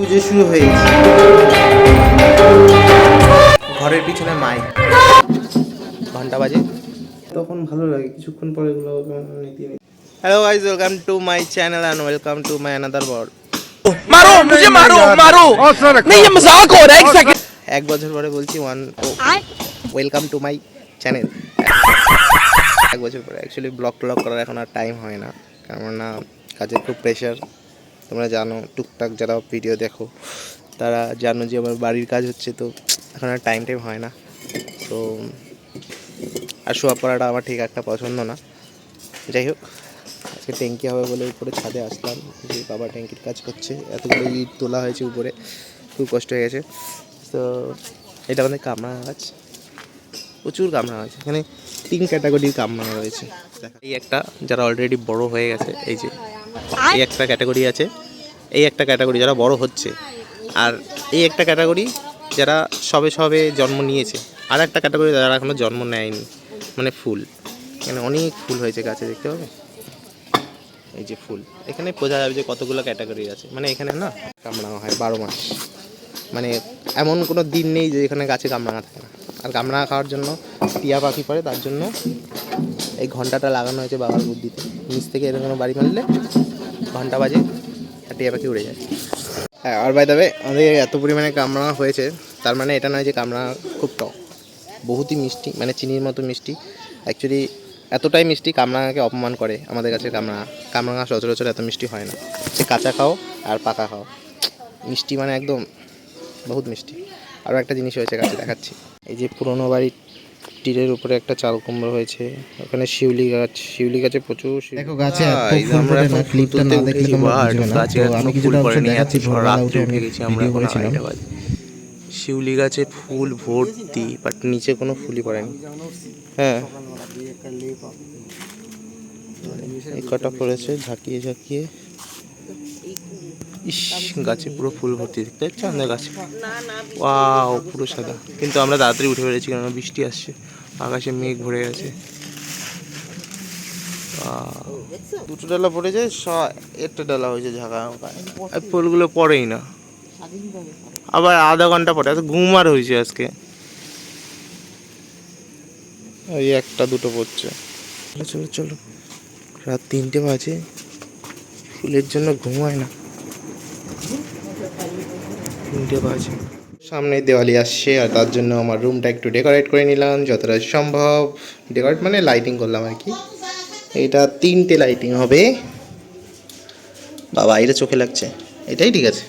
পুজো শুরু হয়ে গেছে। ঘরের পিছনে মাইক, ঘন্টা বাজে, তখন ভালো লাগে। কিছুক্ষণ পরে এগুলো hello guys, welcome to my channel and welcome to my another blog. मारो मुझे मारो मारो नहीं ये मजाक हो रहा है एक सेकंड। এক বছর পরে বলছি ওয়েলকাম টু মাই চ্যানেল। এক বছর পরে অ্যাকচুয়ালি ব্লগ করার এখন আর টাইম হয় না, কেননা কাজের খুব প্রেশার। তোমরা জানো, টুকটাক যারা ভিডিও দেখো তারা জানো যে আমার বাড়ির কাজ হচ্ছে, তো এখন আর টাইম হয় না। তো আর শো আপ করাটা আমার ঠিক একটা পছন্দ না। যাই হোক, আজকে ট্যাঙ্কি হবে বলে উপরে ছাদে আসলাম, যে বাবা ট্যাঙ্কির কাজ করছে। এতগুলো ইট তোলা হয়েছে উপরে, খুব কষ্ট হয়ে গেছে। তো এটা আমাদের কামরাঙা গাছ, প্রচুর কামরাঙা আছে এখানে। 3 ক্যাটাগরির কামরাঙা রয়েছে। এই একটা যারা অলরেডি বড় হয়ে গেছে, এই যে এই একটা ক্যাটাগরি আছে। এই একটা ক্যাটাগরি যারা বড় হচ্ছে, আর এই একটা ক্যাটাগরি যারা সবে সবে জন্ম নিয়েছে। আর একটা ক্যাটাগরি যারা এখনও জন্ম নেয়নি, মানে ফুল। এখানে অনেক ফুল হয়েছে গাছে, দেখতে পাবে। এই যে ফুল, এখানে বোঝা যাবে যে কতগুলো ক্যাটাগরি আছে। মানে এখানে না কামরাঙা হয় 12 মাস, মানে এমন কোনো দিন নেই যে এখানে গাছে কামরাঙা থাকে না। আর কামরাঙা খাওয়ার জন্য টিয়া পাখি পড়ে, তার জন্য এই ঘন্টাটা লাগানো হয়েছে বাবার বুদ্ধিতে। নিচ থেকে এরকম বাড়ি মারলে ঘন্টা বাজে আর টিয়া পাখি উড়ে যায়। হ্যাঁ, আর বাই দ্য ওয়ে, আমাদের এত পরিমাণে কামরাঙা হয়েছে, তার মানে এটা নয় যে কামরাঙা খুব টক। বহুতই মিষ্টি, মানে চিনির মতো মিষ্টি। অ্যাকচুয়ালি এতটাই মিষ্টি, কামরাঙাকে অপমান করে আমাদের কাছে। কামরাঙা সচরাচর এত মিষ্টি হয় না। সে কাঁচা খাও আর পাকা খাও, মিষ্টি মানে একদম বহুত মিষ্টি। আরও একটা জিনিস হয়েছে গাছে, দেখাচ্ছি। এই যে পুরোনো বাড়ির টিরের উপরে একটা চাল কুমড়ো হয়েছে। ওখানে শিউলি গাছে প্রচুর। দেখো গাছে এত ফুল ফোটে না, ক্লিপটা না দেখলে তোমরা বুঝবে না। তো আমি কিছুটা অংশ দেখাচ্ছি, ভোরবেলা উঠে আমি ভিডিও করেছিলাম। শিউলি গাছে ফুল ভর্তি, বাট নিচে কোনো ফুলই পড়েনি। হ্যাঁ, এই কটা পড়েছে ঝাঁকিয়ে ঝাঁকিয়ে। ইস, গাছে পুরো ফুল ভর্তি, দেখতে পাচ্ছ আমাদের গাছে। ওয়াও, পুরো সাদা। কিন্তু আমরা তাড়াতাড়ি উঠে পেরেছি, কারণ বৃষ্টি আসছে, আকাশে মেঘ ভরে গেছে। দুটো ডালা পড়ে যায়, একটা ডালা হয়েছে ঝাঁকা। ফুলগুলো পড়েই না, আবার আধা ঘন্টা পরে। এত ঘুমার হয়েছে আজকে। ওই একটা দুটো পড়ছে। চলো চলো, রাত 3টে বাজে, ফুলের জন্য ঘুম হয় না। 3টে বাজে, সামনে দেওয়ালি আসছে, আর তার জন্য আমার রুমটা একটু ডেকোরেট করে নিলাম যতটা সম্ভব। ডেকোরেট মানে লাইটিং করলাম আর কি। এটা 3টে লাইটিং হবে। বাবা, এটা চোখে লাগছে, এটাই ঠিক আছে।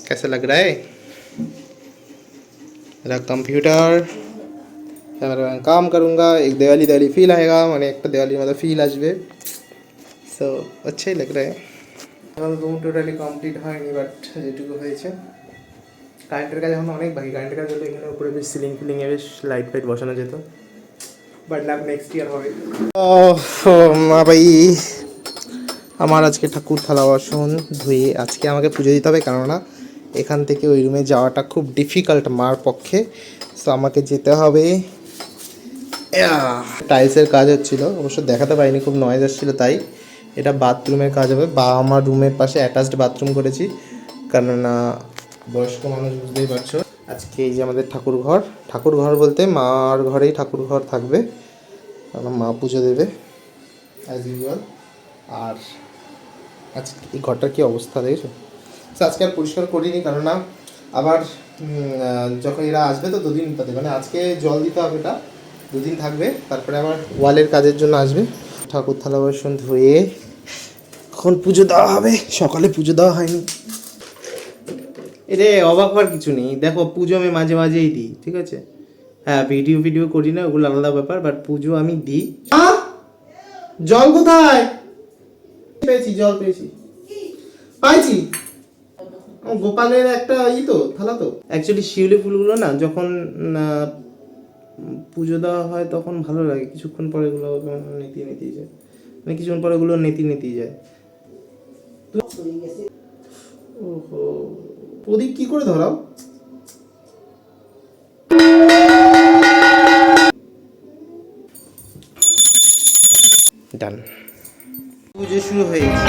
कैसा लग रहा है? मेरा कंप्यूटर, मैं काम करूँगा, एक दिवाली फील आएगा, मैंने एक दिवाली मतलब फील आसबे। सो अच्छा ही लग रहा है। রুম টোটালি কমপ্লিট হয়নি, বাট যেটুকু হয়েছে। কারেন্টের কাজ এখন অনেক বাকি। কারেন্টের কাজ হলে এখানে উপরে বেশ সিলিং ফিলিংয়ে বেশ লাইট ফাইট বসানো যেত, বাট লাভ নেক্সট ইয়ার হবে। মা ভাই, আমার আজকে ঠাকুর থালা বাসন ধুয়ে আজকে আমাকে পুজো দিতে হবে, কেননা এখান থেকে ওই রুমে যাওয়াটা খুব ডিফিকাল্ট মার পক্ষে। সো আমাকে যেতে হবে। টাইলসের কাজ হচ্ছিল, অবশ্য দেখাতে পারিনি, খুব নয়েজ আসছিলো, তাই। এটা বাথরুমের কাজ হবে। আমার রুমের পাশে অ্যাটাচড বাথরুম করেছি, কেননা বয়স্ক মানুষ, বুঝতেই পারছো। আজকে এই যে আমাদের ঠাকুর ঘর বলতে মার ঘরেই ঠাকুর ঘর থাকবে, কারণ মা পুজো দেবে অ্যাজ ইউজুয়াল। আর আজকে এই ঘরটার কী অবস্থা দেখেছো? তো আজকে আর পরিষ্কার করিনি, কেননা আবার যখন এরা আসবে তো 2 দিন তাদের, মানে আজকে জল দিতে হবে, এটা 2 দিন থাকবে, তারপরে আবার ওয়ালের কাজের জন্য আসবে। ঠাকুর থালা বাসন ধুয়ে এখন পুজো দেওয়া হবে। সকালে পুজো দেওয়া হয়নি। এরে অবাক হওয়ার কিছু নেই, দেখো পুজো আমি মাঝে মাঝেই দিই, ঠিক আছে। হ্যাঁ, ভিডিও করি না, ওগুলো আলাদা ব্যাপার, বাট পুজো আমি দিই। জল কোথায় পেয়েছি? জল পেয়েছি, পাইছি। গোপালের একটা তো থালা। তো অ্যাকচুয়ালি শিউলি ফুলগুলো না যখন পুজো দেওয়া হয় তখন ভালো লাগে। কিছুক্ষণ পরে এগুলো নেতি যায়, মানে কিছুক্ষণ পরে এগুলো নেতি যায়। ওহো, প্রদীপ কি করে ধরাও? ডান, পুজো শুরু হয়ে গেছে।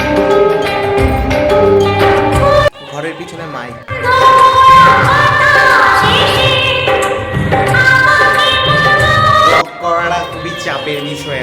পিছনে মাইক। ব্লগ করাটা খুবই চাপের বিষয়